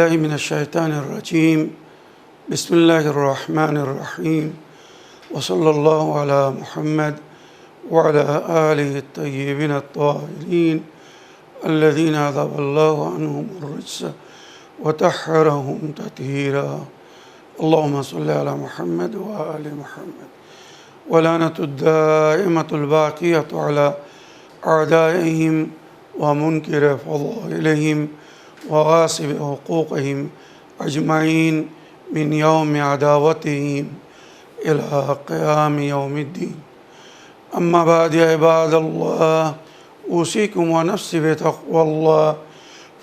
بالله من الشيطان الرجيم بسم الله الرحمن الرحيم وصلى الله على محمد وعلى آله الطيبين الطاهرين الذين أذهب الله عنهم الرجس وطهرهم تطهيرا اللهم صل على محمد وآل محمد ولعنة الدائمة الباقية على أعدائهم ومنكر فضائلهم وغاصب حقوقهم أجمعين من يوم عداوتهم إلى قيام يوم الدين أما بعد يا عباد الله أوصيكم ونفسي بتقوى الله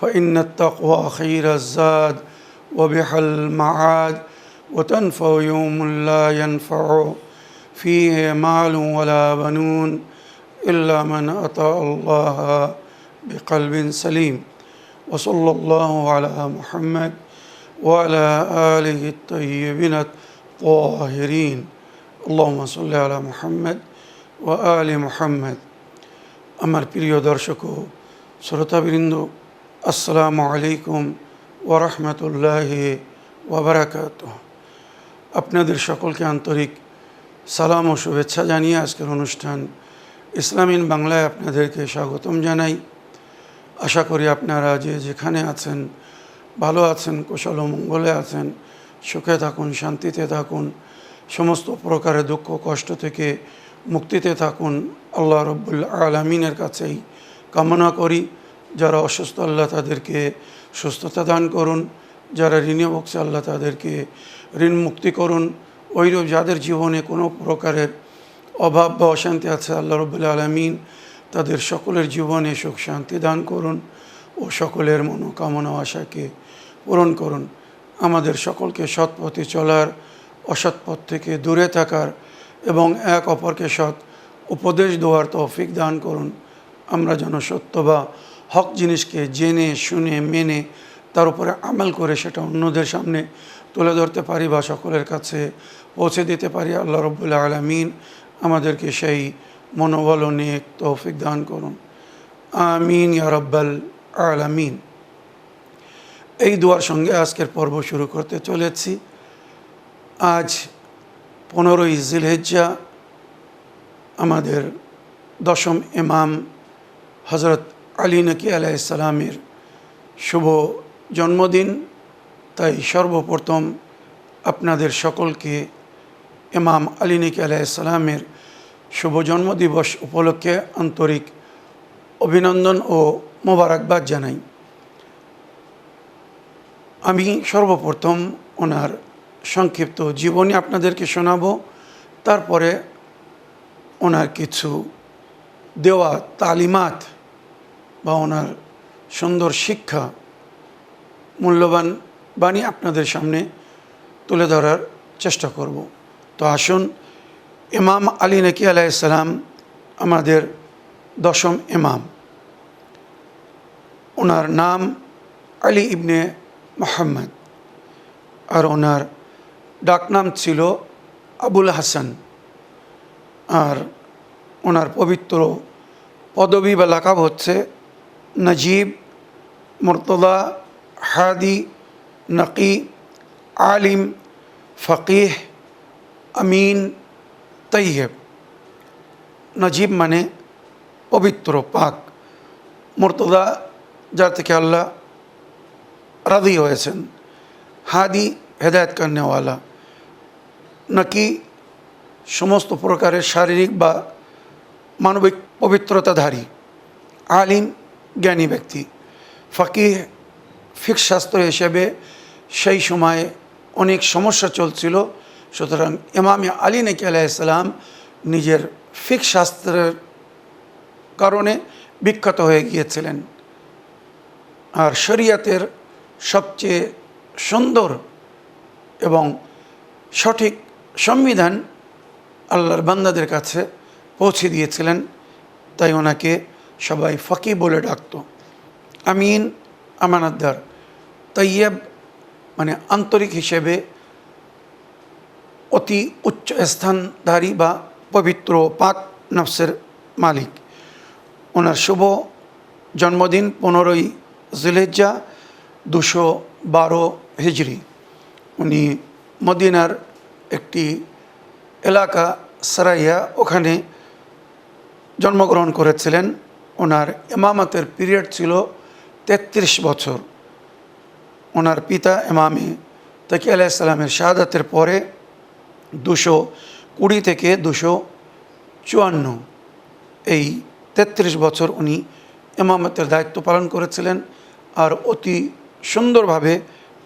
فإن التقوى خير الزاد وبها المعاد وتنفع يوم لا ينفع فيه مال ولا بنون إلا من أتى الله بقلب سليم وصلى الله على محمد وعلى آله الطيبين الطاهرين اللهم صل على محمد وآل محمد আমার প্রিয় দর্শক ও শ্রোতাবৃন্দ আসসালামু আলাইকুম ওয়া রাহমাতুল্লাহি ওয়া বারাকাতুহু। আপনাদের সকলকে আন্তরিক সালাম ও শুভেচ্ছা জানিয়ে আজকের অনুষ্ঠান ইসলামিন বাংলায় আপনাদেরকে স্বাগতম জানাই। আশা করি আপনারা যে যেখানে আছেন ভালো আছেন, কুশল ও মঙ্গলে আছেন, সুখে থাকুন, শান্তিতে থাকুন, সমস্ত প্রকারের দুঃখ কষ্ট থেকে মুক্তিতে থাকুন। আল্লাহ রব্বুল আলামিনের কাছেই কামনা করি। যারা অসুস্থ আল্লাহ তাদেরকে সুস্থতা দান করুন, যারা ঋণে ভুগছে আল্লাহ তাদেরকে ঋণ মুক্তি করুন। ওইরূপ যাদের জীবনে কোনো প্রকারের অভাব বা অশান্তি আছে আল্লাহ রব্বুল আলামিন তাদের সকলের জীবনে সুখ শান্তি দান করুন ও সকলের মনোকামনা আশাকে পূরণ করুন। আমাদের সকলকে সৎ পথে চলার, অসৎ পথ থেকে দূরে থাকার এবং এক অপরকে সৎ উপদেশ দেওয়ার তৌফিক দান করুন। আমরা যেন সত্য বা হক জিনিসকে জেনে শুনে মেনে তার উপরে আমল করে সেটা অন্যদের সামনে তুলে ধরতে পারি বা সকলের কাছে পৌঁছে দিতে পারি। আল্লাহ রব্বুল আলামিন আমাদেরকে সেই মনোবল ও নেক তৌফিক দান করুন। আমিন ইয়া রাব্বাল আলামিন। এই দোয়ার সঙ্গে আজকের পর্ব শুরু করতে চলেছি। আজ 15ই জিলহিজ্জা, আমাদের দশম ইমাম হযরত আলী নকি আলাইহিস সালামের শুভ জন্মদিন। তাই সর্বপ্রথম আপনাদের সকলকে ইমাম আলী নকি আলাইহিস সালামের শুভ জন্মদিবস উপলক্ষে আন্তরিক অভিনন্দন ও মোবারকবাদ জানাই। আমি সর্বপ্রথম ওনার সংক্ষিপ্ত জীবনী আপনাদেরকে শোনাবো, তারপরে ওনার কিছু দেওয়া তালিমাত বা ওনার সুন্দর শিক্ষা, মূল্যবান বাণী আপনাদের সামনে তুলে ধরার চেষ্টা করব। তো আসুন, ইমাম আলী নকি আলাইহিস সালাম আমাদের দশম ইমাম। ওনার নাম আলী ইবনে মুহাম্মদ, আর ওনার ডাকনাম ছিল আবুল হাসান। আর ওনার পবিত্র পদবী বা লাকাব হচ্ছে নজিব, মুর্তদা, হাদি, নকি, আলিম, ফকিহ, আমিন, তৈয়ব। নজিব মানে পবিত্র, পাক। মুর্তদা, যার থেকে আল্লাহ রাজি হয়েছেন। হাদি, হেদায়ত করনেওয়ালা। নকি, সমস্ত প্রকারের শারীরিক বা মানবিক পবিত্রতাধারী। আলিম, জ্ঞানী ব্যক্তি। ফকিহ, ফিকহ শাস্ত্র হিসেবে সেই সময়ে অনেক সমস্যা চলছিল, সুতরাং ইমাম আলী নকি আলাইহিস সালাম নিজের ফিকহ শাস্ত্রের কারণে বিখ্যাত হয়ে গিয়েছিলেন। আর শরিয়াতের সবচেয়ে সুন্দর এবং সঠিক সংবিধান আল্লাহর বান্দাদের কাছে পৌঁছে দিয়েছিলেন। তাই ওনাকে সবাই ফকি বলে ডাকত। আমিন, আমানতদার। তৈয়ব মানে আন্তরিক হিসেবে অতি উচ্চ স্থানধারী বা পবিত্র পাক নফসের মালিক। ওনার শুভ জন্মদিন 15ই জিলহিজ্জা 12 হিজরি। উনি মদিনার একটি এলাকা সারাইয়া ওখানে জন্মগ্রহণ করেছিলেন। ওনার ইমামতের পিরিয়ড ছিল 33 বছর। ওনার পিতা ইমামে তাকি আলাইহিস সালামের শাহাদাতের পরে 220 থেকে 254 এই 33 বছর উনি ইমামতের দায়িত্ব পালন করেছিলেন আর অতি সুন্দরভাবে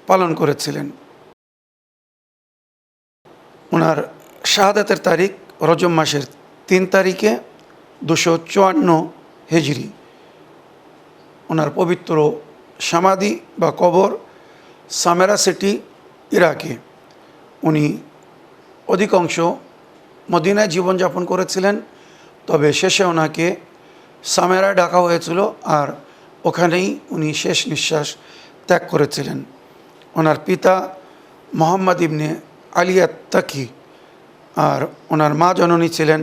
পালন করেছিলেন। ওনার শাহাদাতের তারিখ রজব মাসের 3 তারিখে 254 হিজরি। ওনার পবিত্র সমাধি বা কবর সামেরা সিটি, ইরাকে। উনি অধিকাংশ মদিনায় জীবনযাপন করেছিলেন, তবে শেষে ওনাকে সামেরায় ডাকা হয়েছিল আর ওখানেই উনি শেষ নিঃশ্বাস ত্যাগ করেছিলেন। ওনার পিতা মোহাম্মদ ইবনে আলী আত-তাকি আর ওনার মা জননী ছিলেন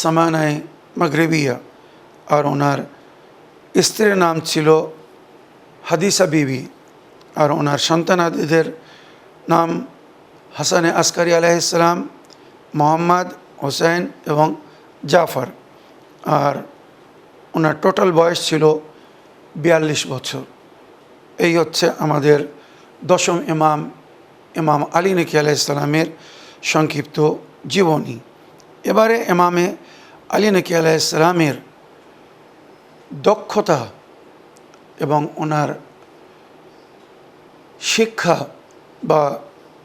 সামানায়ে মাগরিবিয়া আর ওনার স্ত্রীর নাম ছিল হাদিসা বিবি আর ওনার সন্তানাদিদের নাম হাসানে আসকারি আলাইহিস সালাম, মোহাম্মদ, হোসেন এবং জাফর। আর ওনার টোটাল বয়স ছিল 42 বছর। এই হচ্ছে আমাদের দশম ইমাম, ইমাম আলী নকি আলাইহিস সালামের সংক্ষিপ্ত জীবনী। এবারে ইমামে আলী নকি আলাইহিস সালামের দক্ষতা এবং ওনার শিক্ষা বা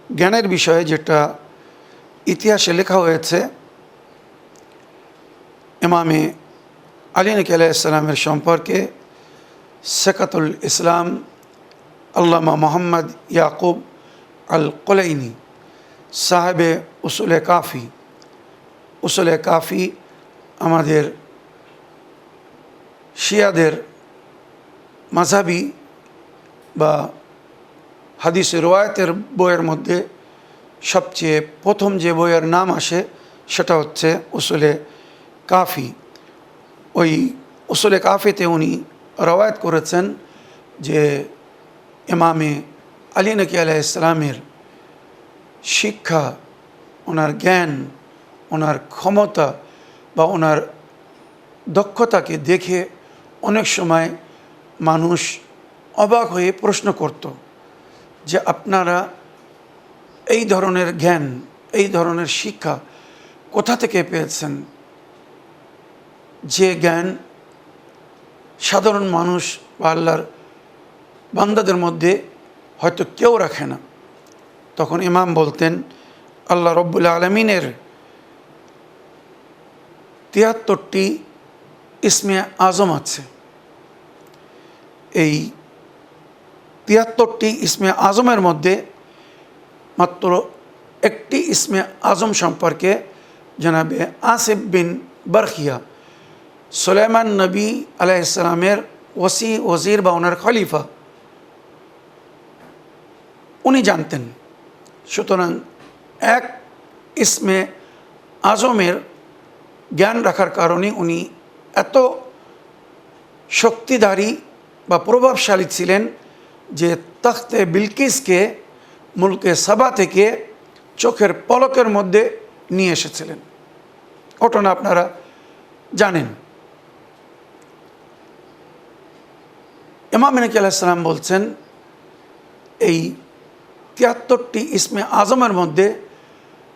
জ্ঞানের বিষয়ে যেটা ইতিহাসে লেখা হয়েছে, ইমামে আলী নকি আলাইহিস সালামের সম্পর্কে সেকাতুল ইসলাম আল্লামা মোহাম্মদ ইয়াকুব আল কুলাইনি সাহেবে উসুলে কাফি। উসুলে কাফি আমাদের শিয়াদের মাযহাবি বা হাদিস রওয়ায়াতের বইয়ের মধ্যে সবচেয়ে প্রথম যে বইয়ের নাম আসে সেটা হচ্ছে উসুলে কাফি। ওই উসুলে কাফিতে উনি রওয়ায়াত করেছেন যে ইমামে আলী নকি আলাইহিস সালামের শিক্ষা, ওনার জ্ঞান, ওনার ক্ষমতা বা ওনার দক্ষতাকে দেখে অনেক সময় মানুষ অবাক হয়ে প্রশ্ন করত যে আপনারা এই ধরনের জ্ঞান, এই ধরনের শিক্ষা কোথা থেকে পেয়েছেন, যে জ্ঞান সাধারণ মানুষ বা আল্লাহর বান্দাদের মধ্যে হয়তো কেউ রাখে না। তখন ইমাম বলতেন আল্লাহ রব্বুল আলমিনের 73টি ইসমে আজম আছে। এই 73টি ইসমে আজমের মধ্যে মাত্র একটি ইসমে আজম সম্পর্কে জনাবে আসিফ বিন বারখিয়া, সুলাইমান নবী আলাইহিস সালামের ওজির বা ওনার খলিফা, উনি জানতেন। সুতরাং এক ইসমে আজমের জ্ঞান রাখার কারণে উনি এত শক্তিধারী বা প্রভাবশালী ছিলেন যে তখতে বিলকিসকে মুলকে সাবা থেকে চোখের পলকের মধ্যে নিয়ে এসেছিলেন। ঘটনা আপনারা জানেন। ইমাম নকি আলাইহিস সালাম বলছেন এই 73টি ইসমে আজমের মধ্যে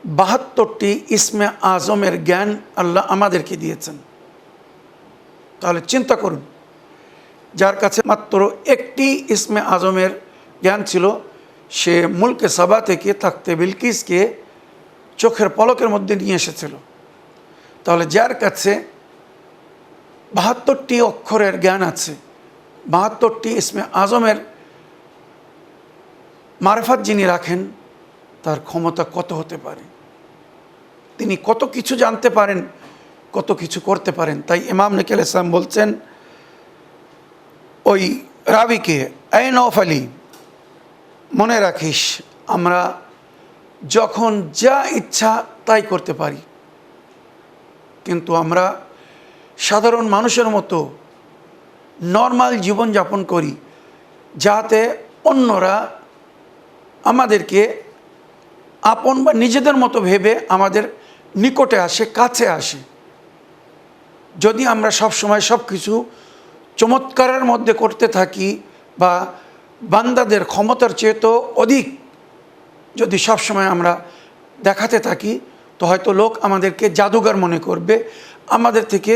72টি ইসমে আজমের জ্ঞান আল্লাহ আমাদেরকে দিয়েছেন। তাহলে চিন্তা করুন, যার কাছে মাত্র একটি ইসমে আজমের জ্ঞান ছিল, সে মুলকে সাবা থেকে তখতে বিলকিসকে চোখের পলকের মধ্যে নিয়ে এসেছিল। তাহলে যার কাছে 72টি অক্ষরের জ্ঞান আছে, 72টি ইসমে আজমের মারফত যিনি রাখেন, তার ক্ষমতা কত হতে পারে, তিনি কত কিছু জানতে পারেন, কত কিছু করতে পারেন। তাই ইমাম নকি আলাইহিস সালাম বলছেন ওই রাবিকে, এই নওফালি, মনে রাখিস আমরা যখন যা ইচ্ছা তাই করতে পারি, কিন্তু আমরা সাধারণ মানুষের মতো নর্মাল জীবনযাপন করি, যাতে অন্যরা আমাদেরকে আপন বা নিজেদের মতো ভেবে আমাদের নিকটে আসে, কাছে আসে। যদি আমরা সব সময় সব কিছু চমৎকারের মধ্যে করতে থাকি বা বান্দাদের ক্ষমতার চেয়ে তো অধিক যদি সব সময় আমরা দেখাতে থাকি, তো হয়তো লোক আমাদেরকে জাদুঘর মনে করবে, আমাদের থেকে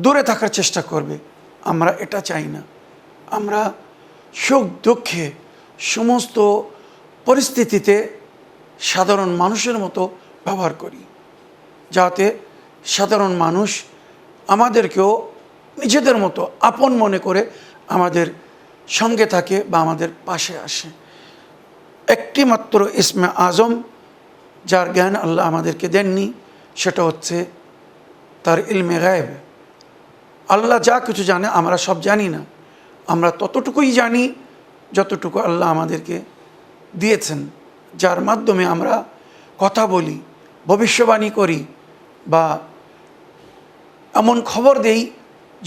দূরে থাকার চেষ্টা করবে। আমরা এটা চাই না। আমরা সুখ দুঃখে সমস্ত পরিস্থিতিতে সাধারণ মানুষের মতো ব্যবহার করি, যাতে সাধারণ মানুষ আমাদেরকেও নিজেদের মতো আপন মনে করে আমাদের সঙ্গে থাকে বা আমাদের পাশে আসে। একটি মাত্র ইসমে আজম যার জ্ঞান আল্লাহ আমাদেরকে দেননি, সেটা হচ্ছে তার ইলমে গায়েব। আল্লাহ যা কিছু জানে আমরা সব জানি না, আমরা ততটুকুই জানি যতটুকু আল্লাহ আমাদেরকে দিয়েছেন, যার মাধ্যমে আমরা কথা বলি, ভবিষ্যবাণী করি বা এমন খবর দেই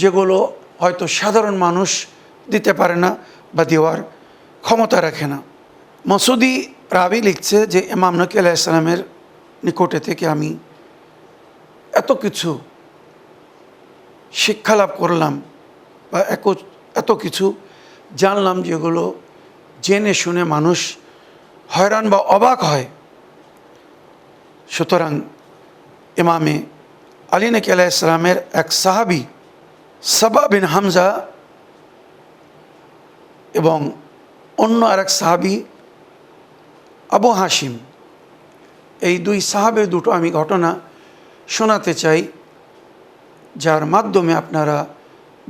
যেগুলো হয়তো সাধারণ মানুষ দিতে পারে না বা দেওয়ার ক্ষমতা রাখে না। মসুদি রাবি লিখছে যে ইমাম নকি আলাইহিস সালামের নিকটে থেকে আমি এত কিছু শিক্ষা লাভ করলাম বা এত কিছু জানলাম যেগুলো জেনে শুনে মানুষ হয়রান বা অবাক হয়। সুতরাং ইমামে আলী নকি আলাইহিস সালামের এক সাহাবী সাবা বিন হামজা এবং অন্য আরেক সাহাবী আবু হাশিম, এই দুই সাহাবের দুটো আমি ঘটনা শোনাতে চাই, যার মাধ্যমে আপনারা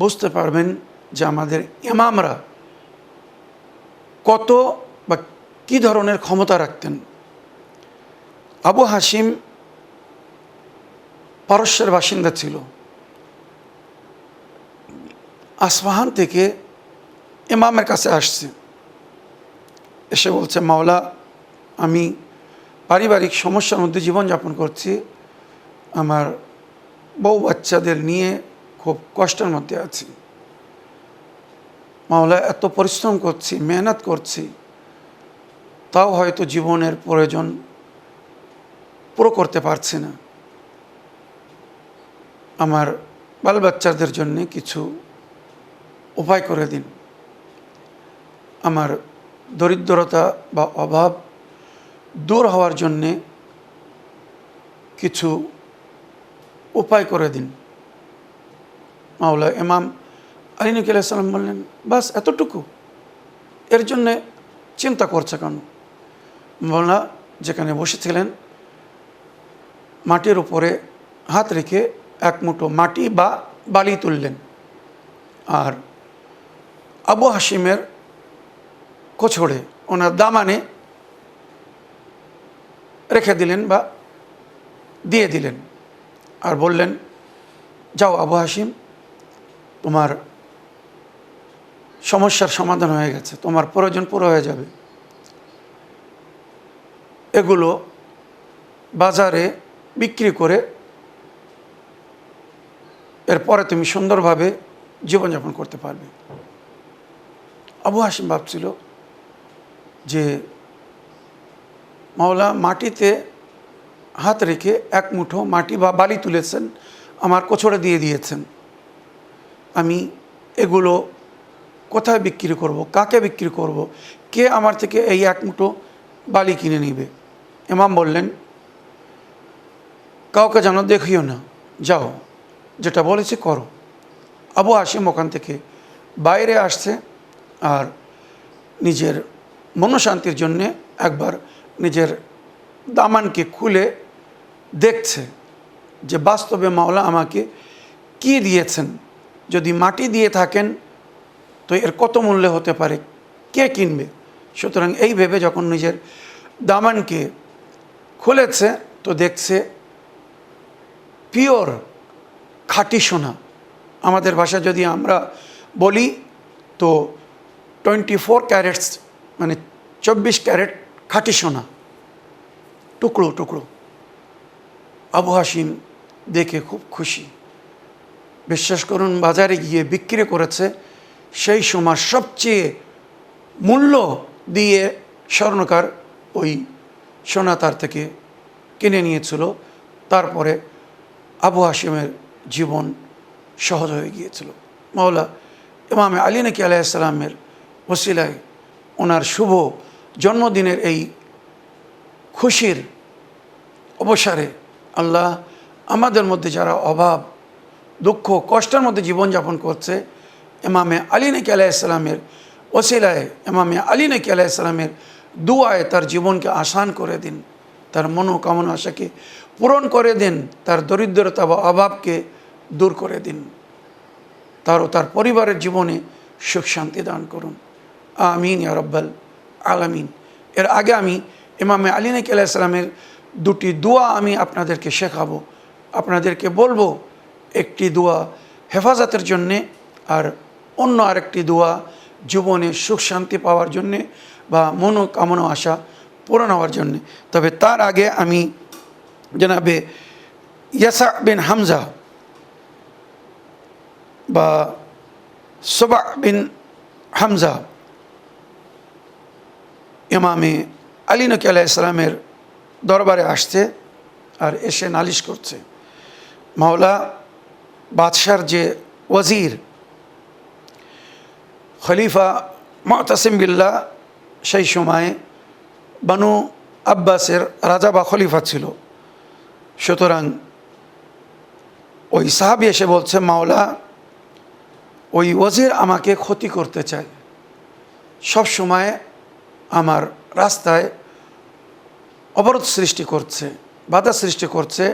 বুঝতে পারবেন যে আমাদের ইমামরা কত বা কী ধরনের ক্ষমতা রাখতেন। আবু হাশিম পারস্যের বাসিন্দা ছিল। আসফাহান থেকে ইমামের কাছে আসছে, এসে বলছে, মাওলা, আমি পারিবারিক সমস্যার মধ্যে জীবনযাপন করছি, আমার বউ বাচ্চাদের নিয়ে খুব কষ্টের মধ্যে আছি। মাওলা, এত পরিশ্রম করছি, মেহনত করছি, তাও হয়তো জীবনের প্রয়োজন পুরো করতে পারছি না। আমার বাল বাচ্চাদের জন্য কিছু উপায় করে দিন, আমার দরিদ্রতা বা অভাব দূর হওয়ার জন্যে কিছু উপায় করে দিন। মাওলা ইমাম আলী নকি আলাইহিস সালাম বললেন, বাস এতটুকু, এর জন্যে চিন্তা করছে কেন? মাওলা যেখানে বসেছিলেন মাটির উপরে হাত রেখে এক মুঠো মাটি বা বালি তুললেন, আর আবু হাশিমের কোছড়ে ওনার দামানে রেখে দিলেন বা দিয়ে দিলেন, আর বললেন, যাও আবু হাশিম, তোমার সমস্যার সমাধান হয়ে গেছে, তোমার প্রয়োজন পুরো হয়ে যাবে। এগুলো বাজারে বিক্রি করে এরপরে তুমি সুন্দরভাবে জীবনযাপন করতে পারবে। আবু হাশিম ভাবছিল যে মাওলা মাটিতে হাত রেখে এক মুঠো মাটি বা বালি তুলেছেন, আমার কোছড়ে দিয়ে দিয়েছেন, আমি এগুলো কোথায় বিক্রি করব, কাকে বিক্রি করব, কে আমার থেকে এই এক মুঠো বালি কিনে নিবে? ইমাম বললেন, কাউকে যেন দেখিও না, যাও, যেটা বলেছি করো। আবু হাশিম ওখান থেকে বাইরে আসছে আর নিজের মনশান্তির জন্যে একবার নিজের দামানকে খুলে দেখছে যে বাস্তবে মাওলা আমাকে কি দিয়েছেন। যদি মাটি দিয়ে থাকেন তো এর কত মূল্য হতে পারে, কে কিনবে? সুতরাং এই ভেবে যখন নিজের দামানকে খুলেছে তো দেখছে পিওর খাঁটি সোনা। আমাদের ভাষা যদি আমরা বলি তো 24 ক্যারেটস মানে 24 ক্যারেট খাঁটি সোনা, টুকরো টুকরো। আবু হাশিম দেখে খুব খুশি। বিশ্বাস করুন, বাজারে গিয়ে বিক্রি করেছে সেই সময় সবচেয়ে মূল্য দিয়ে স্বর্ণকার ওই সোনা তার থেকে কিনে নিয়েছিল। তারপরে আবু হাশিমের জীবন সহজ হয়ে গিয়েছিল। মাওলা ইমাম আলী নকি আলাইহিস সালামের ওসিলায় ওনার শুভ জন্মদিনের এই খুশির অবসরে আল্লাহ আমাদের মধ্যে যারা অভাব দুঃখ কষ্টের মধ্যে জীবনযাপন করছে, ইমামে আলী নকি আলাইহিস সালামের ওসিলায় ইমামে আলী নকি আলাইহিস সালামের দুআয় তার জীবনকে আসান করে দিন, তার মনোকামনা আশাকে পূরণ করে দিন, তার দরিদ্রতা বা অভাবকে দূর করে দিন, তার ও তার পরিবারের জীবনে সুখ শান্তি দান করুন। আমিন ইয়া রাব্বাল আলামিন। এর আগে আমি ইমামে আলী নকি আলাইহিস সালামের দুটি দোয়া আমি আপনাদেরকে শেখাবো, আপনাদেরকে বলবো। একটি দোয়া হেফাজতের জন্যে আর অন্য আরেকটি দোয়া জীবনে সুখ শান্তি পাওয়ার জন্যে বা মনোকামনা আশা পূরণ হওয়ার জন্যে। তবে তার আগে আমি জনাবে ইয়াসা বিন হামজা বা সুবা বিন হামজা ইমামে আলী নকি আলাইহিস সালামের দরবারে আসছে আর এসে নালিশ করছে, মাওলা বাদশার যে ওয়াজির খলিফা মুতাসিম বিল্লাহ সেই সময়ে বানু আব্বাসের রাজা বা খলিফা ছিল। সুতরাং ওই সাহাবী এসে বলছে, মাওলা ওই ওয়াজির আমাকে ক্ষতি করতে চায়, সব সময় আমার রাস্তায় অবরোধ সৃষ্টি করছে, বাধা সৃষ্টি করছে,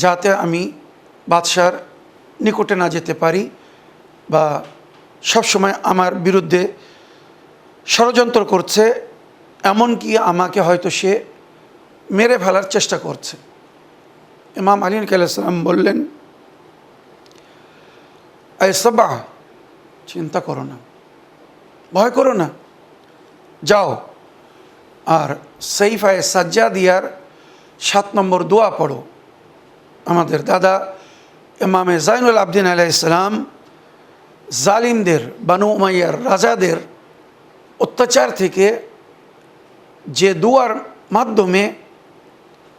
যাতে আমি বাদশার নিকটে না যেতে পারি, বা সব সময় আমার বিরুদ্ধে ষড়যন্ত্র করছে, এমনকি আমাকে হয়তো সে মেরে ফেলার চেষ্টা করছে। ইমাম আলী আলাইহিস সালাম বললেন, এই সাবা, চিন্তা করো না, ভয় করো না, যাও আর সাইফায়ে সাজ্জাদিয়ার 7 নম্বর দোয়া পড়ো। আমাদের দাদা ইমামে জাইনুল আবদিন আলাইহিস সালাম জালিমদের বানু উমাইয়ার রাজাদের অত্যাচার থেকে যে দোয়ার মাধ্যমে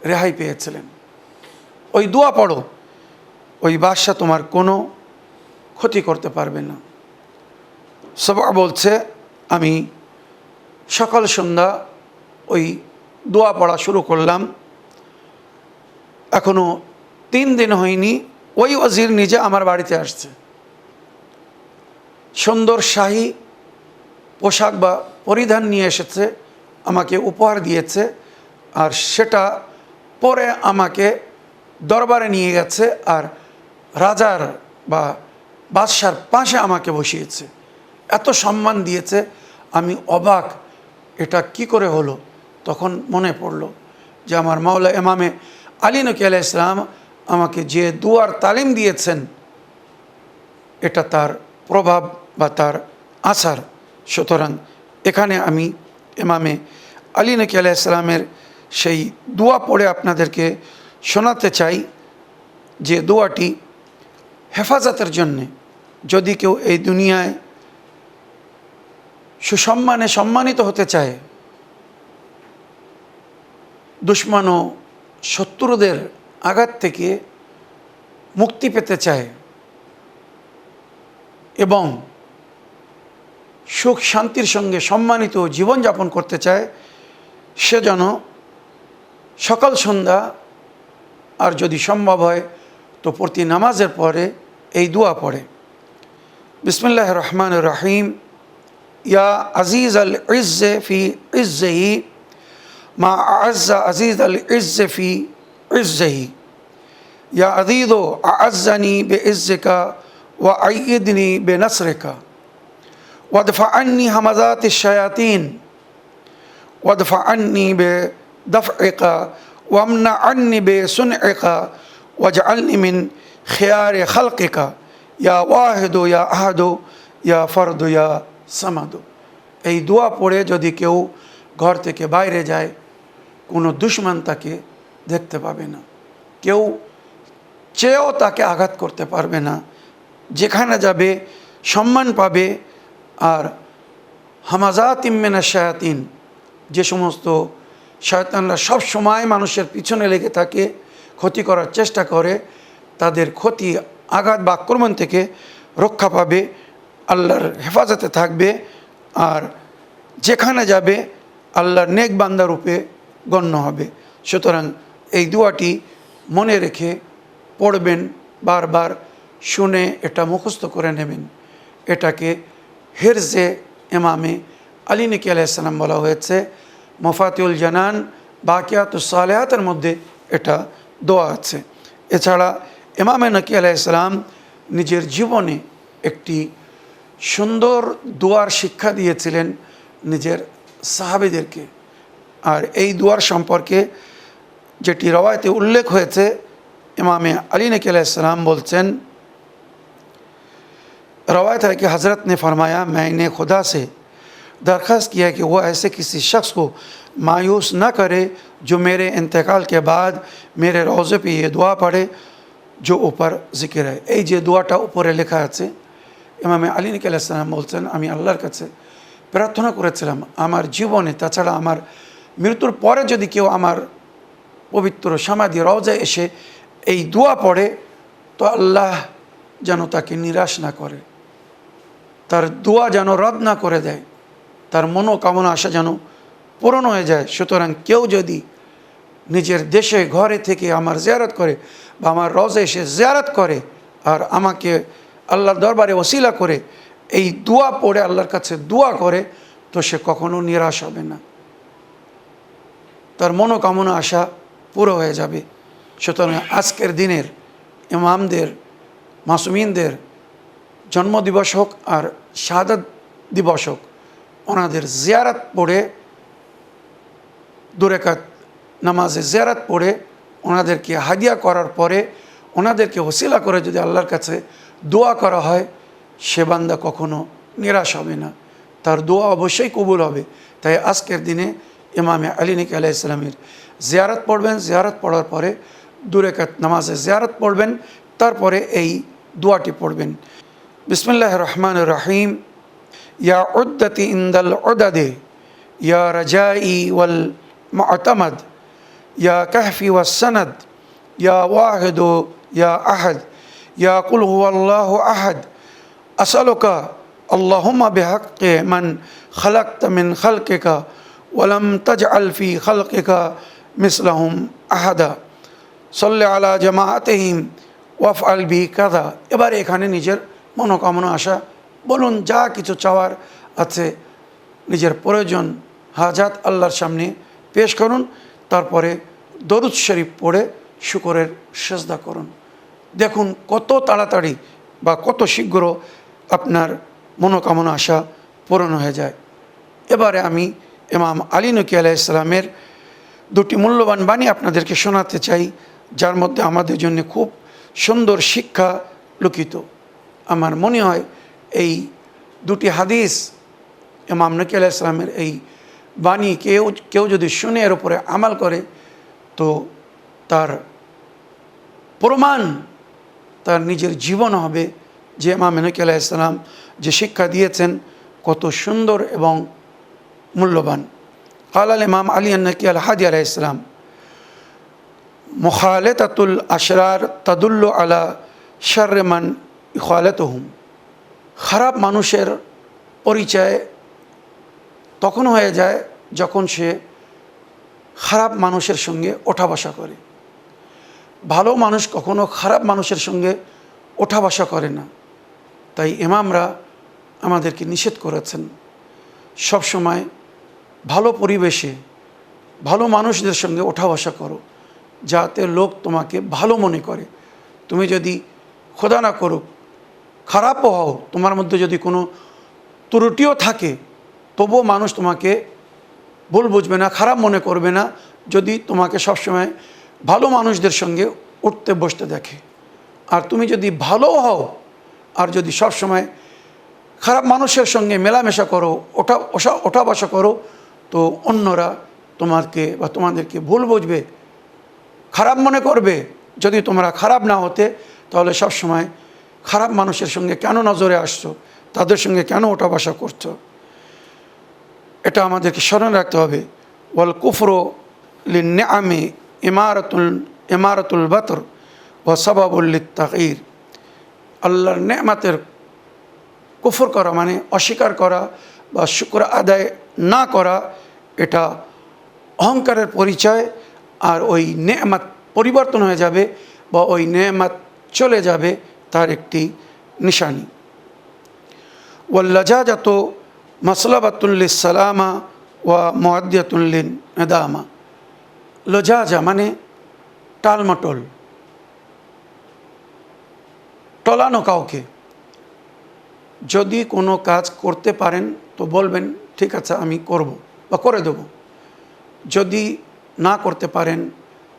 রেহাই পেয়েছিলেন, ওই দোয়া পড়ো, ওই বাদশা তোমার কোনো ক্ষতি করতে পারবে না। সবা বলছে, আমি সকাল সন্ধ্যা ওই দোয়া পড়া শুরু করলাম, এখনো 3 দিন হয়নি, ওই ওয়াজির নিজে আমার বাড়িতে আসছে, সুন্দর শাহী পোশাক বা পরিধান নিয়ে এসেছে, আমাকে উপহার দিয়েছে, আর সেটা পরে আমাকে দরবারে নিয়ে গেছে আর রাজার বা বাদশার পাশে আমাকে বসিয়েছে, এত সম্মান দিয়েছে, আমি অবাক, এটা কি করে হলো। তখন মনে পড়লো যে আমার মাওলা ইমামে আলী নকি আলাইহিস সালাম আমাকে যে দুয়ার তালিম দিয়েছেন, এটা তার প্রভাব বা তার আসার। সুতরাং এখানে আমি ইমামে আলী নকি আলাইহিস সালামের সেই দোয়া পড়ে আপনাদেরকে শোনাতে চাই, যে দোয়াটি হেফাজতের জন্যে, যদি কেউ এই দুনিয়ায় সুসম্মানে সম্মানিত হতে চায়, দুশ্মন ও শত্রুদের আঘাত থেকে মুক্তি পেতে চায় এবং সুখ শান্তির সঙ্গে সম্মানিত জীবনযাপন করতে চায়, সে যেন সকাল সন্ধ্যা আর যদি সম্ভব হয় তো প্রতি নামাজের পরে এই দোয়া পড়ে। বিসমিল্লাহির রহমানির রহিম। ইয়া আজিজ আল ইজ্জে ফি ইজ্জেহি মা আজ্জা আজিজ আল ইজ্জে ফি ইজ্জেহি। ইয়া আযীযু আ'আজ্জানি বিইজ্জিকা ওয়া আইয়িদনি বিনাসরিকা ওয়াদফা আন্নি হামাযাতিশ শায়াতিন ওয়াদফা আন্নি বিদফইকা ওয়ামনা আন্নি বিসুনইকা ওয়াজআলনি মিন খিয়ারি খালকিকা ইয়া ওয়াহিদু ইয়া আহাদু ইয়া ফারদু ইয়া সামাদু। এই দোয়া পড়ে যদি কেউ ঘর থেকে বাইরে যায়, কোনো দুশমন তাকে দেখতে পাবে না, কেউ চেয়েও তাকে আঘাত করতে পারবে না, যেখানে যাবে সম্মান পাবে আর হামাজাতিম মিনাশ শায়াতিন, যে সমস্ত শয়তানরা সব সময় মানুষের পিছনে লেগে থাকে, ক্ষতি করার চেষ্টা করে, তাদের ক্ষতি, আঘাত বা আক্রমণ থেকে রক্ষা পাবে, আল্লাহর হেফাজতে থাকবে, আর যেখানে যাবে আল্লাহর নেক বান্দা রূপে গণ্য হবে। সুতরাং এই দোয়াটি মনে রেখে পড়বেন, বারবার শুনে এটা মুখস্থ করে নেবেন। এটাকে হিরজে ইমামে আলী নকি আলাইহিস সালাম বলা হয়েছে। মফাতিউল জানান বাকিয়াতুস সালেহাতের মধ্যে এটা দোয়া আছে। এছাড়া ইমামে নকি আলাইহিস সালাম নিজের জীবনে একটি সুন্দর দোয়ার শিক্ষা দিয়েছিলেন নিজের সাহাবীদেরকে। আর এই দোয়ার সম্পর্কে যেটি রওয়ায়তে উল্লেখ হয়েছে, इमाम अली नकी अलैहिस्सलाम बोलचन रवायत है कि हज़रत ने फरमाया, मैंने खुदा से दरख्वास्त किया कि वह ऐसे किसी शख्स को मायूस न करे जो मेरे इंतकाल के बाद मेरे रोज़े पे ये दुआ पढ़े जो ऊपर जिक्र है। এই যে দোয়াটা উপরে লেখা আছে, ইমাম আলী নকি আলাইহিস সালাম বলছেন, আমি আল্লাহর কাছে প্রার্থনা করেছিলাম আমার জীবনে, তাছাড়া আমার মৃত্যুর পরে যদি কেউ আমার পবিত্র সমাধি রওজায় এসে এই দোয়া পড়ে, তো আল্লাহ যেন তাকে নিরাশ না করে, তার দোয়া যেন রদ না করে দেয়, তার মনোকামনা আশা যেন পূরণ হয়ে যায়। সুতরাং কেউ যদি নিজের দেশে ঘরে থেকে আমার জিয়ারত করে বা আমার রওজা এসে জিয়ারত করে আর আমাকে আল্লাহর দরবারে ওসিলা করে এই দোয়া পড়ে আল্লাহর কাছে দোয়া করে, তো সে কখনো নিরাশ হবে না, তার মনোকামনা আশা পুরো হয়ে যাবে। সুতরাং আজকের দিনের ইমামদের, মাসুমিনদের জন্মদিবস হোক আর শাহাদাত দিবস হোক, ওনাদের জিয়ারত পড়ে, দুরাকাত নামাজে জিয়ারত পড়ে ওনাদেরকে হাদিয়া করার পরে ওনাদেরকে ওসিলা করে যদি আল্লাহর কাছে দোয়া করা হয়, সে বান্দা কখনো নিরাশ হবে না, তার দোয়া অবশ্যই কবুল হবে। তাই আজকের দিনে ইমামে আলী নকি আলাইহিস সালামের জিয়ারত পড়বেন, জিয়ারত পড়ার পরে দুরাকাত নামাজে জিয়ারত পড়বেন, তারপরে এই দোয়াটি পড়বেন। বিসমিল্লাহির রহমানির রহিম। ইয়া উদ্দতি ইনদাল উদাদে, ইয়া রাজাই ওয়াল মুআতামাদ, ইয়া কাহফি ওয়াস সানাদ, ইয়া ওয়াহিদ ইয়া আহাদ, ইয়া কুল হুয়াল্লাহু আহাদ, আসআলুকা আল্লাহুম্মা বিহাক্কি মান খালাকতা মিন খালকিকা ওয়ালাম তাজআল ফি খালকিকা মিসলাহুম আহাদা, সাল্লি আলা জামাআতিহিম ওয়াফআল বি কাযা। এবারে এখানে নিজের মনোকামনা আশা বলুন, যা কিছু চাওয়ার আছে, নিজের প্রয়োজন হাজাত আল্লাহর সামনে পেশ করুন, তারপরে দরুদ শরীফ পড়ে শুকরের সেজদা করুন। দেখুন কত তাড়াতাড়ি বা কত শীঘ্র আপনার মনোকামনা আশা পূরণ হয়ে যায়। এবারে আমি ইমাম আলী নকি আলাইহিস সালামের দুটি মূল্যবান বাণী আপনাদেরকে শোনাতে চাই, যার মধ্যে আমাদের জন্য খুব সুন্দর শিক্ষা লুকিত। আমার মনে হয় এই দুটি হাদিস, ইমাম নকি আলাইহিস সালামের এই বাণী কেউ যদি শুনে এর উপরে আমাল করে, তো তার প্রমাণ তার নিজের জীবন হবে যে ইমাম নকি আলাইহিস সালাম যে শিক্ষা দিয়েছেন কত সুন্দর এবং মূল্যবান। قال الإمام علي النقي الهادي عليه السلام مخالطة الأشرار تدل على شر من يخالطهم। খারাপ মানুষের পরিচয় তখন হয়ে যায় যখন সে খারাপ মানুষের সঙ্গে ওঠা বসা করে। ভালো মানুষ কখনো খারাপ মানুষের সঙ্গে ওঠা বসা করে না। তাই ইমামরা আমাদেরকে নিষেধ করেছেন সবসময় ভালো পরিবেশে ভালো মানুষদের সঙ্গে ওঠা বসা করো, যাতে লোক তোমাকে ভালো মনে করে। তুমি যদি খোদা না করুক খারাপও হও, তোমার মধ্যে যদি কোনো ত্রুটিও থাকে, তবুও মানুষ তোমাকে ভুল বুঝবে না, খারাপ মনে করবে না, যদি তোমাকে সবসময় ভালো মানুষদের সঙ্গে উঠতে বসতে দেখে। আর তুমি যদি ভালো হও আর যদি সবসময় খারাপ মানুষের সঙ্গে মেলামেশা করো, ওঠা বসা করো, তো অন্যরা তোমাকে বা তোমাদেরকে ভুল বুঝবে, খারাপ মনে করবে। যদি তোমরা খারাপ না হতে, তাহলে সবসময় খারাপ মানুষের সঙ্গে কেন নজরে আসছো, তাদের সঙ্গে কেন ওঠা বসা করছো। এটা আমাদেরকে স্মরণ রাখতে হবে। ওয়াল কুফরু লিন্নিআমি ইমারাতুল বাতর ওয়া সাবাবুল লিত্তাগয়ির। আল্লাহর নেয়ামতের কুফর করা মানে অস্বীকার করা বা শুকর আদায় না করা, এটা অহংকারের পরিচয়। আর ওই নেয়ামত পরিবর্তন হয়ে যাবে বা ওই নেয়ামত চলে যাবে, তার একটি নিশানি। ওয়াল্লাজাজাত মাসলাবাতুল লিসসালামা ওয়া মুআদ্দিয়াতুল লিন্নাদামা। লজাজা মানে টালমটল, টলানো কাউকে। যদি কোনো কাজ করতে পারেন তো বলবেন ঠিক আছে আমি করব বা করে দেব। যদি না করতে পারেন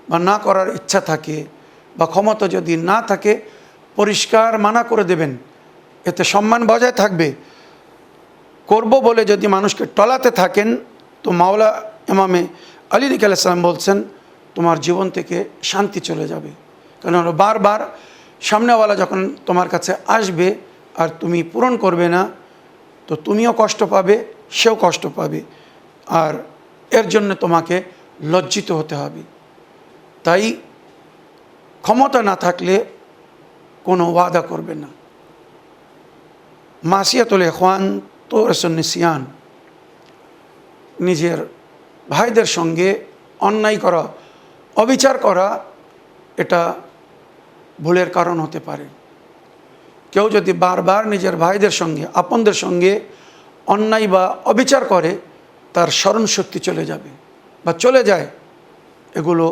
বা না করার ইচ্ছা থাকে বা ক্ষমতা যদি না থাকে, পরিষ্কার মানা করে দেবেন, এতে সম্মান বজায় থাকবে। করব বলে যদি মানুষকে টলাতে থাকেন তো মাওলা ইমামে আলী আলাইহিস সালাম বলছেন তোমার জীবন থেকে শান্তি চলে যাবে। কারণ বারবার সামনেওয়ালা যখন তোমার কাছে আসবে আর তুমি পূরণ করবে না, তো তুমিও কষ্ট পাবে, সেও কষ্ট পাবে, আর এর জন্য তোমাকে লজ্জিত হতে হবে। তাই ক্ষমতা না থাকলে কোনো ওয়াদা করবে না। মাসিয়াতুল ইখওয়ান তো নিসিয়ান, নিজের ভাইদের সঙ্গে অন্যায় করা, অবিচার করা, এটা ভুলের কারণ হতে পারে। কেউ যদি বারবার নিজের ভাইদের সঙ্গে, আপনদের সঙ্গে অন্যায় বা অবিচার করে, তার স্মরণ শক্তি চলে যাবে বা চলে যায়। এগুলো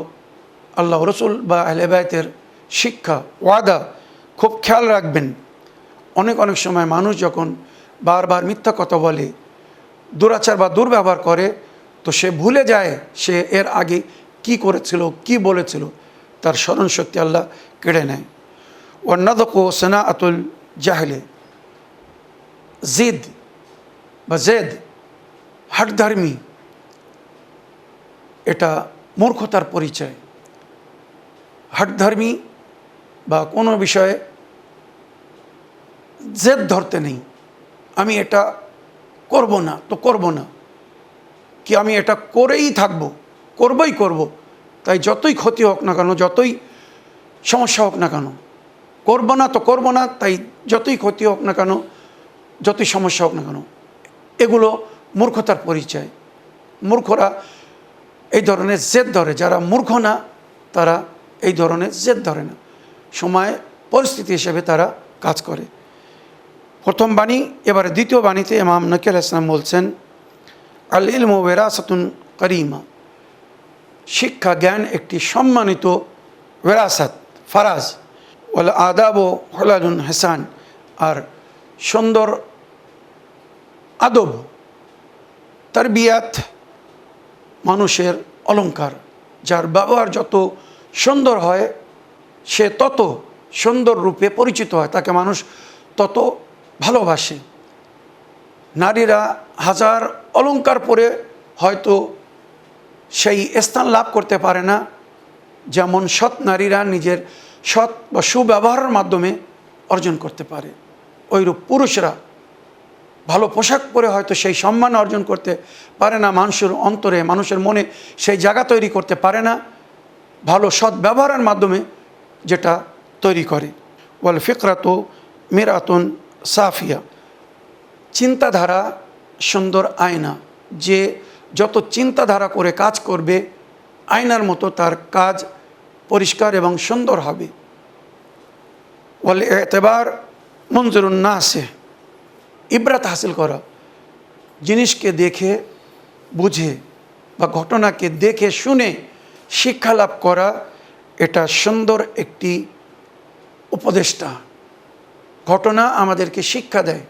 আল্লাহ রসুল বা আহলে বাইতের শিক্ষা, ওয়াদা, খুব খেয়াল রাখবেন। অনেক সময় মানুষ যখন বারবার মিথ্যা কথা বলে, দুরাচার বা দুর্ব্যবহার করে, তো সে ভুলে যায় সে এর আগে কি করেছিল, কি বলেছিল, তার স্মরণ শক্তি আল্লাহ কেড়ে নেয়। ওয়ান্নাদকু সানাআতুল জাহলে, জিদ বা জেদ, হাটধর্মী, এটা মূর্খতার পরিচয়। হাটধর্মী বা কোনো বিষয়ে জেদ ধরতে নেই, আমি এটা করব না তো করব না, কি আমি এটা করেই থাকবো, করবই করব, তাই যতই ক্ষতি হোক না কেন, যতই সমস্যা হোক না কেন, করব না তো করব না, তাই যতই ক্ষতি হোক না কেন, যতই সমস্যা হোক না কেন। এগুলো মূর্খতার পরিচয়। মূর্খরা এই ধরনের জেদ ধরে, যারা মূর্খ না তারা এই ধরনের জেদ ধরে না, সময় পরিস্থিতি হিসেবে তারা কাজ করে। প্রথম বাণী। এবারে দ্বিতীয় বাণীতে ইমাম নকি আলাইহিস সালাম বলছেন আল ইলমু ওয়ারাসাতুন কারিমা, শিক্ষা জ্ঞান একটি সম্মানিত ওয়ারাসাত, ফারাজ। ওয়াল আদাব হলালুন হাসান, আর সুন্দর আদব, তারবিয়াত মানুষের অলংকার। যার ব্যবহার যত সুন্দর হয় সে তত সুন্দর রূপে পরিচিত হয়, তাকে মানুষ তত ভালোবাসে। নারীরা হাজার অলংকার পরে হয়তো সেই স্থান লাভ করতে পারে না, যেমন সৎ নারীরা নিজের সৎ বা সুব্যবহারের মাধ্যমে অর্জন করতে পারে। ওইরূপ পুরুষরা ভালো পোশাক পরে হয়তো সেই সম্মান অর্জন করতে পারে না, মানুষের অন্তরে, মানুষের মনে সেই জায়গা তৈরি করতে পারে না ভালো সৎ ব্যবহারের মাধ্যমে, যেটা তৈরি করে। ওয়াল ফিকরাতু মিরাতুন সাফিয়া, চিন্তাধারা সুন্দর আয়না। যে যত চিন্তাধারা করে কাজ করবে, আয়নার মতো তার কাজ পরিষ্কার এবং সুন্দর হবে। ওয়াল ইতিবার মুনজিরুন নাসে, ইবরাত হাসিল করা, জিনিসকে দেখে বুঝে বা ঘটনাকে দেখে শুনে শিক্ষা লাভ করা, এটা সুন্দর একটি উপদেষ্টা। ঘটনা আমাদেরকে শিক্ষা দেয়,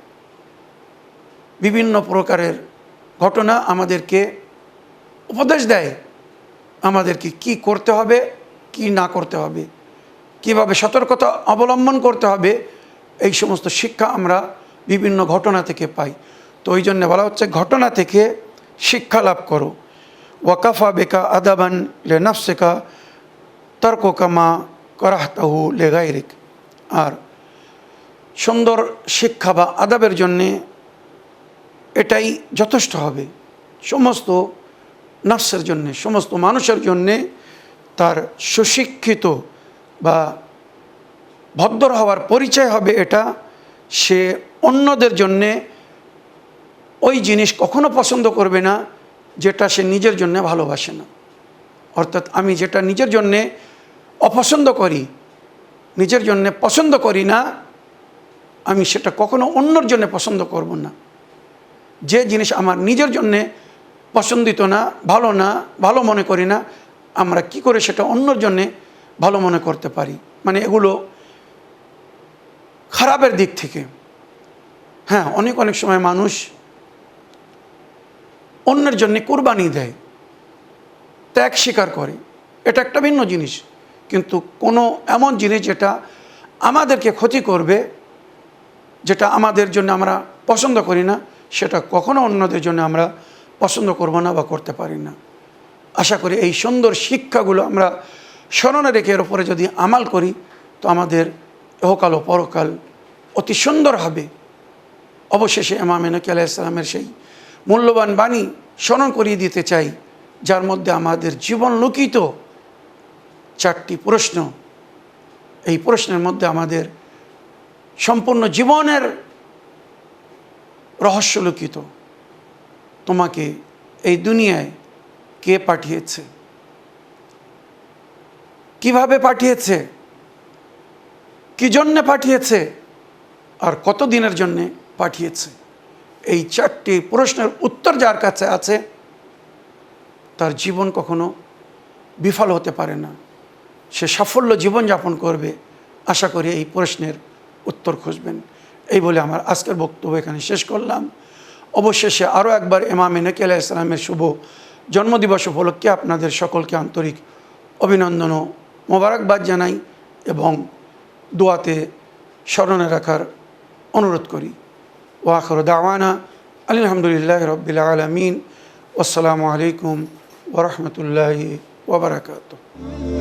বিভিন্ন প্রকারের ঘটনা আমাদেরকে উপদেশ দেয়, আমাদেরকে কি করতে হবে, কি না করতে হবে, কিভাবে সতর্কতা অবলম্বন করতে হবে, এই সমস্ত শিক্ষা আমরা বিভিন্ন ঘটনা থেকে পাই। তো ওই জন্য বলা হচ্ছে ঘটনা থেকে শিক্ষা লাভ করো। ওয়াকাফা বেকা আদাবান লে নাফসেকা তর্ক কামা করাহতাহু লে গায়রিক, আর সুন্দর শিক্ষা বা আদাবের জন্যে এটাই যথেষ্ট হবে। সমস্ত নফসের জন্যে, সমস্ত মানুষের জন্যে তার সুশিক্ষিত বা ভদ্র হওয়ার পরিচয় হবে এটা, সে অন্যদের জন্যে ওই জিনিস কখনো পছন্দ করবে না যেটা সে নিজের জন্যে ভালোবাসে না। অর্থাৎ আমি যেটা নিজের জন্যে অপছন্দ করি, নিজের জন্যে পছন্দ করি না, আমি সেটা কখনো অন্যর জন্যে পছন্দ করব না। যে জিনিস আমার নিজের জন্যে পছন্দিত না, ভালো মনে করি না, আমরা কি করে সেটা অন্যর জন্যে ভালো মনে করতে পারি? মানে এগুলো খারাপের দিক থেকে। হ্যাঁ, অনেক সময় মানুষ অন্যের জন্যে কুরবানি দেয়, ত্যাগ স্বীকার করে, এটা একটা ভিন্ন জিনিস। কিন্তু কোনো এমন জিনিস যেটা আমাদেরকে ক্ষতি করবে, যেটা আমাদের জন্য আমরা পছন্দ করি না, সেটা কখনো অন্যদের জন্য আমরা পছন্দ করব না বা করতে পারি না। আশা করি এই সুন্দর শিক্ষাগুলো আমরা স্মরণে রেখে এর উপরে যদি আমাল করি, তো আমাদের ইহকাল ও পরকাল অতি সুন্দর হবে। অবশেষে ইমাম ইনাকি আলাইহিস সালামের সেই মূল্যবান বাণী স্মরণ করিয়ে দিতে চাই, যার মধ্যে আমাদের জীবন লুকিত 4টি প্রশ্ন। এই প্রশ্নের মধ্যে আমাদের সম্পূর্ণ জীবনের রহস্য লুকিত। তোমাকে এই দুনিয়ায় কে পাঠিয়েছে, কিভাবে পাঠিয়েছে, কি জন্যে পাঠিয়েছে, আর কত দিনের জন্যে পাঠিয়েছে? এই 4টি প্রশ্নের উত্তর যার কাছে আছে, তার জীবন কখনো বিফল হতে পারে না, সে সাফল্য জীবনযাপন করবে। আশা করি এই প্রশ্নের উত্তর খুঁজবেন। এই বলে আমার আজকের বক্তব্য এখানে শেষ করলাম। অবশেষে আরও একবার ইমাম ইনাকি আলাইহিস সালামের শুভ জন্মদিবস উপলক্ষে আপনাদের সকলকে আন্তরিক অভিনন্দন ও মোবারকবাদ জানাই এবং দোয়াতে স্মরণে রাখার অনুরোধ করি। ওয়া আখিরু দাওয়ানা আলহামদুলিল্লাহি রাব্বিল আলামিন। আসসালামু আলাইকুম ওয়া রাহমাতুল্লাহি ওয়া বারাকাতুহু।